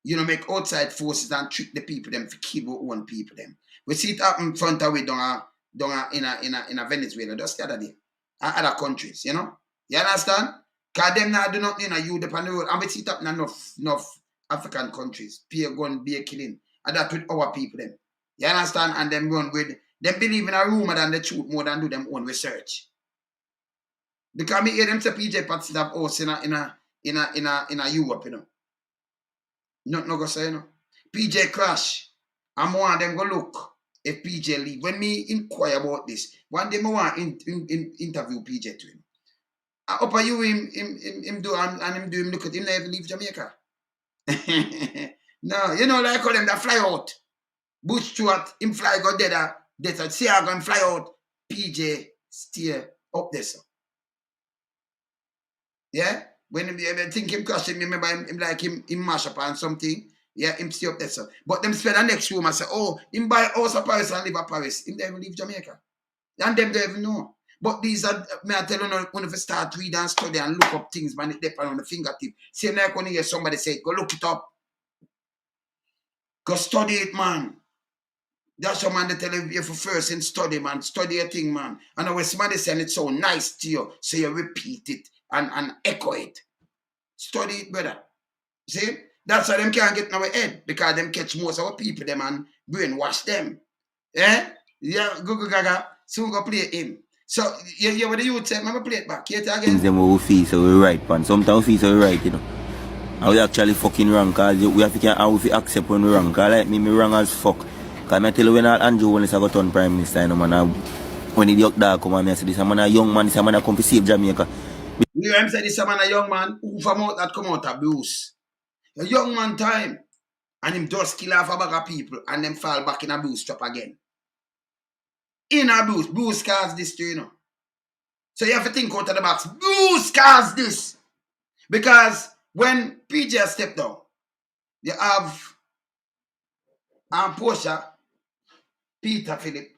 you know, make outside forces and trick the people them to kill our own people them. We see it happen in front of we in a Venezuela just the other day. And other countries, you know. You understand? Because them now do nothing, you know, you depend on the road. And we see it happen in enough African countries. Peer gun, beer killing. And that with our people them. You understand? And them run with, them believe in a rumor than the truth more than do them own research. Because me hear them say PJ Patson have house in a Europe, you know. Not no go say, you know. PJ crash. I'm one them go look if PJ leave. When me inquire about this, one day I want interview PJ to him. I upper you him do and him do him look at him never leave Jamaica. No, you know like how them that fly out. Bush Stewart, him fly go dead. They see I gonna fly out. PJ stay up there, so. Yeah? When I think him crash him, remember him like him mash up on something. Yeah, him stay up there, so. But them spend the next room and say, oh, him buy house of Paris and live at Paris. Him never leave Jamaica. And them don't even know. But these are, may I tell you, when you start read and study and look up things, man, it depends on the fingertip. Same like when you hear somebody say, go look it up. Go study it, man. That's what man they tell you for first in study, man. Study a thing, man. And when somebody saying it's so nice to you, so you repeat it and echo it. Study it, brother. See? That's why them can't get in our head. Because them catch most of our people, them and brainwash them. Eh? Yeah, go gaga. Soon go play him. So, you what the youth say, I'm going to play it back. You again? Things them we feel so we right, man. Sometimes we feel so we right, you know. And we actually fucking wrong, because we have to accept when we wrong. Because like me wrong as fuck. Because I tell you when Andrew when I got on Prime Minister, you know, man, when the young dog come and I say, this man a young man, this man come to save Jamaica. You hear him say this man a young man who from out that come out of Bruce. A young man time. And him just kill off a bag of people and then fall back in a Bruce trap again. In a Bruce. Bruce caused this too, you know. So you have to think out of the box. Bruce caused this. Because when PJ stepped down, you have Portia, Peter Phillip,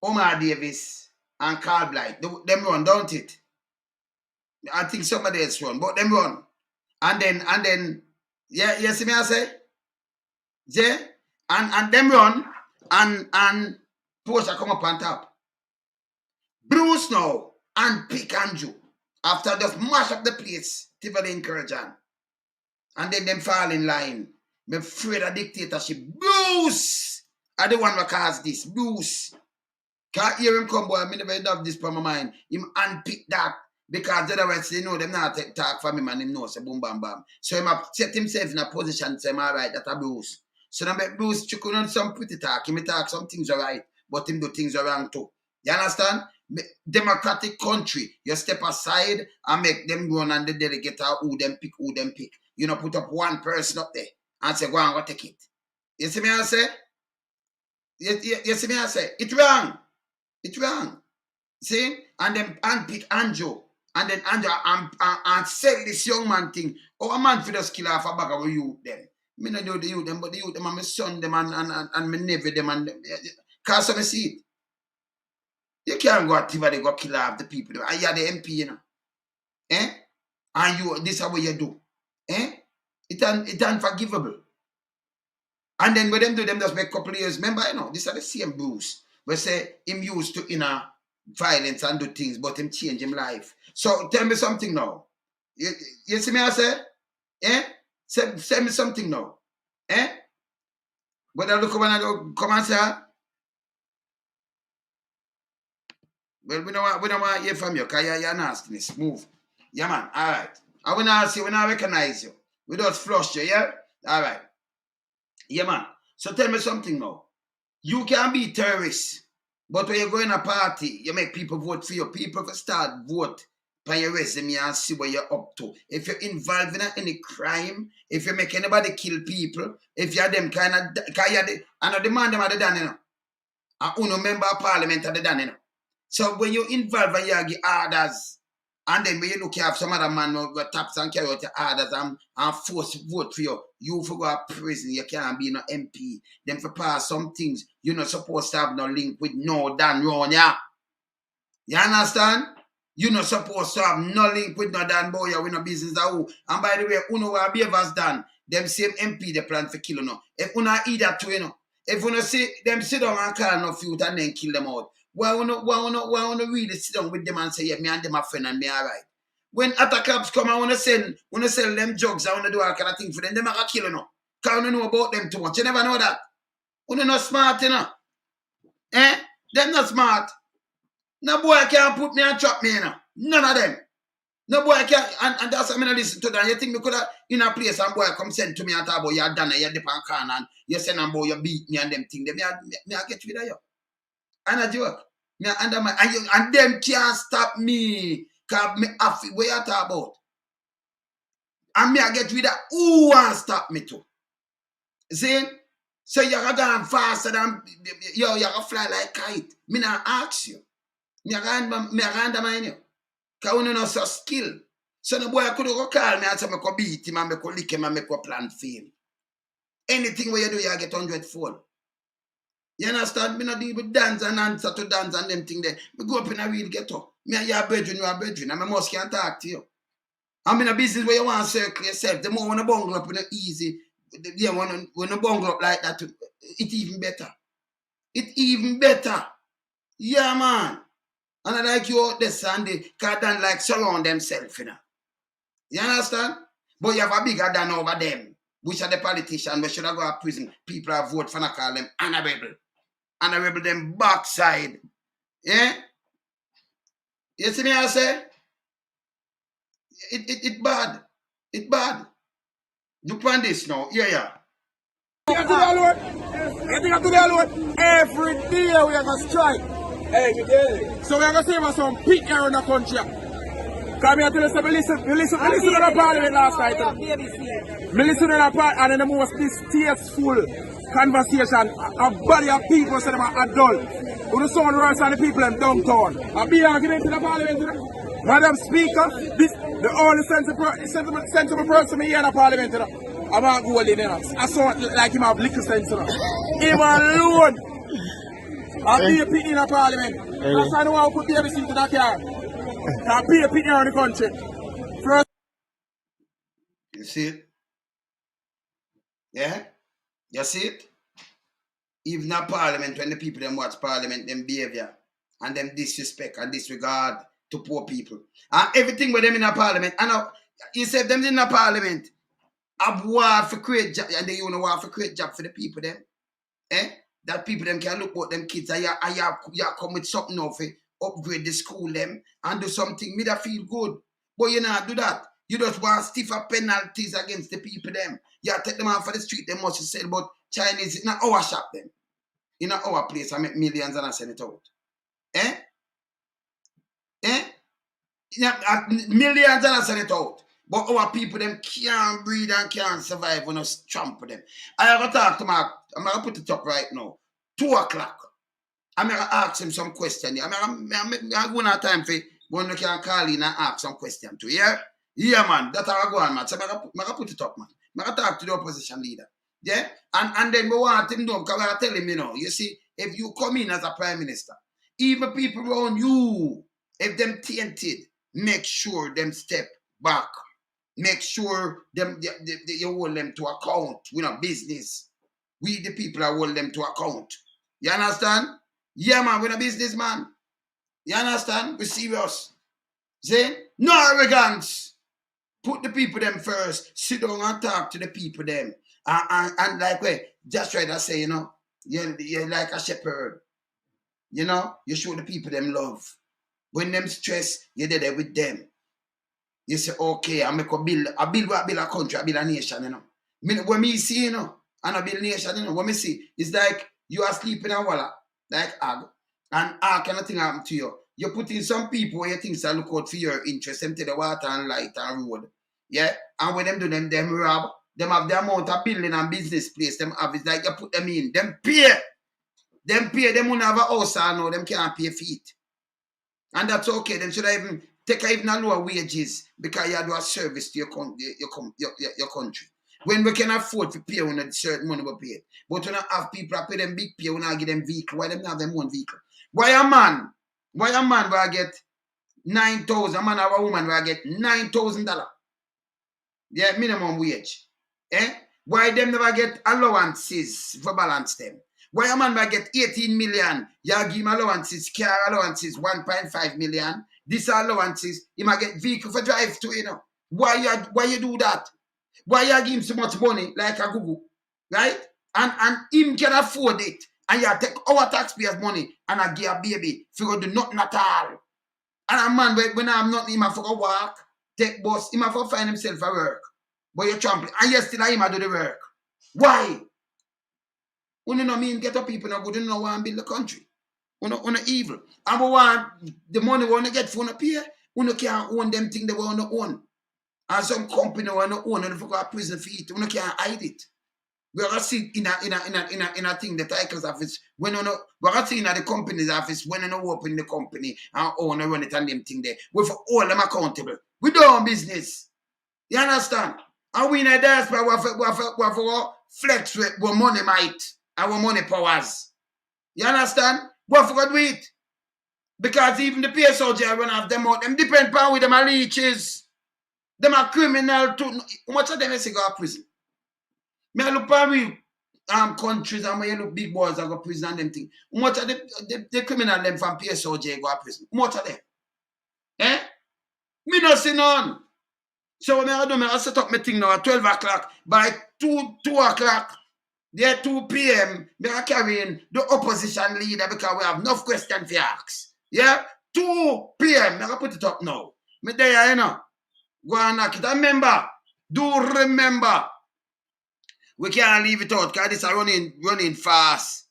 Omar Davis, and Carl Blight. Them run, don't it? I think somebody else run, but them run. And then, yeah, you see me I say? Yeah? And them run, and Portia come up on top. Bruce now, and pick Andrew. After just mash up the place, Tivoli encourage him. And then them fall in line. I'm afraid of dictatorship. Bruce! I the one that caused this. Bruce. Can't hear him come, boy. I never have this from my mind. Him unpick that. Because otherwise, they know them not talk from him and him know, say boom, bam, bam. So he set himself in a position, say, all right, that's a Bruce. So now Bruce chicken on some pretty talk. He may talk some things are right, but him do things are wrong too. You understand? Democratic country, you step aside and make them run and the delegate out who them pick. You know, put up one person up there and say, go and go take it. You see me I say? You see me I say? It's wrong. It's wrong. See? And then pick Andrew. And then Andrew and sell this young man thing. Oh, a man for just kill off a bag of youth them. Me not know the youth them, but the youth them and my son them and my nephew them and them. Cause I see it. You can't go active they go kill off the people. And you're the MP, you know. Eh? And you this is what you do. Eh? It's unforgivable. And then when them do them just make a couple of years. Remember, you know, this are the same Bruce. We say him used to inner violence and do things, but him change him life. So tell me something now. You see me I say? Eh? Say me something now. Eh? But I look when I go come and say. Well, we don't want to hear from you because you're nastiness. Move. Yeah, man. All right. I will not see, we not recognize you. We just flush you, yeah? All right. Yeah, man. So tell me something now. You can be terrorist, but when you go in a party, you make people vote for you. People will start vote by your resume and see what you're up to. If you're involved in any crime, if you make anybody kill people, if you're them kind of, I know the man them are the done, you know. And uno member of parliament are the done, you know. So when you involve and you give orders, and then when you look, you have some other man who taps and carry out the orders and force vote for you, you for go to prison, you can't be no MP. Then for pass some things, you're not supposed to have no link with no Dan Ron, yeah. You understand? You're not supposed to have no link with no Dan Boy with no business at all. And by the way, uno what behaviors done, them same MP they plan for kill you know. If uno eat that too, you know. If uno see them sit down and call no feud and then kill them out. Why uno really sit down with them and say, yeah, me and them are friend and me alright. When attack cops come, I wanna sell them drugs, I wanna do all kind of thing for them, them are gonna kill you know. Cause you know about them too much. You never know that. Uno not smart, you know. Them not smart. No boy can't put me and trap me, you know. None of them. No boy can't, and that's what I listen to that. You think me could have in a place and boy come send to me and talk about you're done and you're dip and can and you send and boy you beat me and them thing. Me I get rid of you. And a joke. Me under my and them can't stop me. Cause me have what you talk about. And me I get rid of who want stop me too. See? So you're going faster than you're gonna fly like kite. Me not ask you. Me undermine you. Because we not so skill. So the boy could go call me and say, I could beat him and I could lick him and I could plan fail. Anything where you do, you get 100-fold. You understand? Me not deal with dance and answer to dance and them thing there. Me go up in a real ghetto. Me and your brethren, and I must can't talk to you. I'm in a business where you want to circle yourself. The more you want to bungle up, it's easy. Yeah, when you bungle up like that, it's even better. It's even better. Yeah, man. And I like you out there, Sunday, because they like surround themselves, you know. You understand? But you have a bigger than over them, which are the politicians, we should have go to prison. People have voted for, and call them honorable. Honorable them backside. Yeah? You see me, I say? It bad. It bad. Look on this now. Yeah. You think I do that alone? Every day we are going to strike. Every day. So we are going to save us some pit here in the country. Because I tell you, we listen to the parliament last night. We listen to the parliament and in the most distasteful conversation, a body of people say them are adult. Who the sound worse than the people in downtown. A big argument in the parliament. Madam Speaker, the only sensible person here in the parliament. I'm not going in there. I saw like him have little sense. Him alone. I'll be a pit in the parliament. That's why I know how to put the everything to that car. I'll be a pit here in the country. First. You see it? Yeah? You see it? Even at parliament, when the people them watch parliament, them behavior and them disrespect and disregard to poor people. And everything with them in a parliament. And now, you said them in a parliament. A war for create job, and they war for create job for the people them. That people them can look at them kids and you come with something now for upgrade the school them and do something. Me that feel good. But you not do that. You just want stiffer penalties against the people them. You take them out for the street, they must say about Chinese in our shop them. In our place, I make millions and I send it out. Millions and I send it out. But our people them can't breathe and can't survive when us trample them. I have to talk to Mark. I'm going to put it up right now. 2 o'clock. I'm going to ask him some questions. I'm going to have time for when you can call in and ask some questions too. Yeah? Yeah, man. That's how I go on, man. So I'm going to put it up, man. I'm going to talk to the opposition leader. Yeah? And then we want him to know, because I tell him, you know, you see, if you come in as a prime minister, even people around you, if them tainted, make sure them step back. Make sure them you hold them to account. We not business. We the people are hold them to account. You understand? Yeah, man, we're a business, man. You understand? We're serious. See? No arrogance. Put the people them first. Sit down and talk to the people them. And like just try to say, you know, you're like a shepherd. You know, you show the people them love. When them stress, you're there with them. You say, okay, I build a country, I build a nation, you know. When me see, you know, and a build nation, you know. What me see, it's like you are sleeping in a walla, like ag, and ag cannot thing happen to you. You put in some people where you think that look out for your interest, them to the water and light and road. Yeah? And when them do them rob, them have the amount of building and business place, them have, it's like you put them in, them pay, them won't have a house or no, them can't pay for it. And that's okay, them should even take even a lower wages because you do a service to your country. When we can afford to pay on a certain money we pay. But when I have people that pay them big pay, when I give them vehicle, why them not have them own vehicle? Why a man will get 9,000, a man or a woman will get $9,000? Yeah, minimum wage. Eh? Why them never get allowances for balance them? Why a man will get 18 million? You give him allowances, car allowances, 1.5 million. These allowances, he might get vehicle for drive to, you know. Why you do that? Why you give him so much money like a Google? Right? And him can afford it. And you take our taxpayers' money and I give a baby for do nothing at all. And a man, when I'm not him, I for walk, take bus, him for find himself a work. But you're trampling. And you still him do the work. Why? You know mean get up people now good, you know want to build the country. You know evil. And we want the money we want to get for you pay, you can't own them things they want to own. And some company want to own and if you go to prison for it, you can't hide it. We are see in a thing the titles office when you know we are see in the company's office when you know open the company and own and run it and them thing there. We for all them accountable. We do our business. You understand? And we in a diaspora we have to flex with our money might, our money powers. You understand? We have to do it. Because even the PSOJ run off them out, them depend on with them are leeches. Them are criminal too. How much of them is go to prison? Me I look at we countries and when you look big boys that go to prison and them thing. How much of the criminal them from PSOJ go to prison? How much of them? Eh? Me not see none. So when I do, I set up my thing now at 12 o'clock. By 2 o'clock, there 2 p.m., I carry in the opposition leader because we have enough questions to ask. Yeah? 2 p.m., I put it up now. Me there, you know. Go and knock it. And remember, we can't leave it out because this is running fast.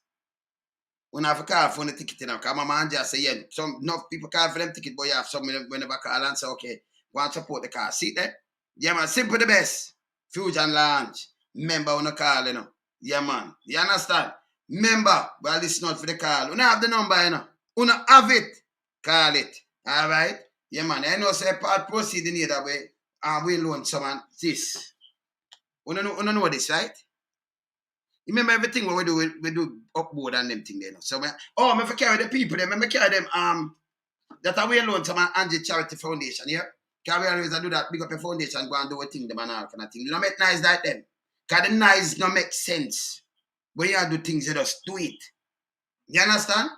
When I have a call for the ticket, you know, because my man just say, yeah, enough people call for them ticket, but you have some when they call and say, okay, want to support the car. See there? Yeah, man, simple the best. Fusion Lounge. Remember when I call, you know. Yeah, man. You understand? Remember, but listen out for the call. You have the number, you know. You have it. Call it. All right? Yeah, man. I know say part proceed in either way. And we loan someone this. You know this, right? Remember everything what we do upboard and them thing there. You know? So, I carry the people there. I carry them that I will loan someone Angie Charity Foundation, yeah? Because we always do that, big up a foundation, go and do a thing, them and all kind of thing. You don't make nice like them. Because the nice don't make sense. When you do things, you just do it. You understand?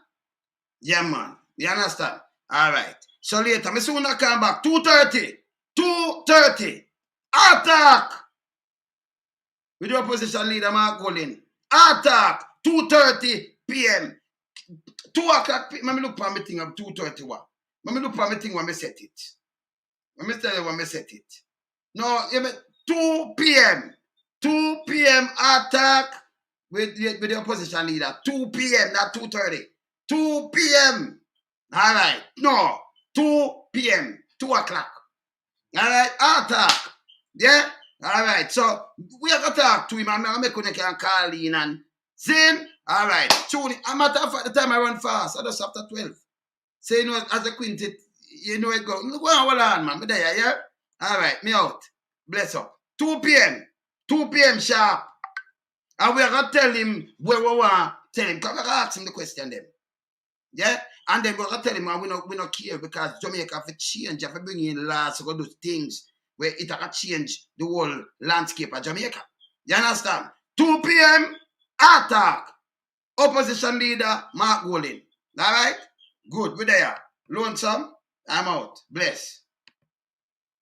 Yeah, man. You understand? All right. So later, I soon come back. 2:30. 2:30. Attack! With the opposition leader, Mark Golin. Attack! 2:30 p.m. 2 o'clock. Let me look for my thing of 2:31. Let me look for my thing when I set it. Let me tell you when I set it. No, 2 p.m. 2 p.m. attack with the opposition leader. 2 p.m. not 2:30. 2 p.m. All right. No. 2 p.m. 2 o'clock. All right. Attack. Yeah? All right. So we have to talk to him. I'm going to can call in and Zin. All right. Tune in. I'm at the time I run fast. I just after 12. So you know, as a quintet, you know it go. Go on, man. Me there, yeah? All right. Me out. Bless up. 2 p.m. 2 p.m. sharp. And we're going to tell him where we want. Tell him. Because we're going to ask him the question then. Yeah? And then we're going to tell him we not care because Jamaica have to change. You have to bring in laws. We're going to do things where it can change the whole landscape of Jamaica. You understand? 2 p.m. attack. Opposition leader Mark Golin. All right? Good. We're there. Lonesome. I'm out. Bless.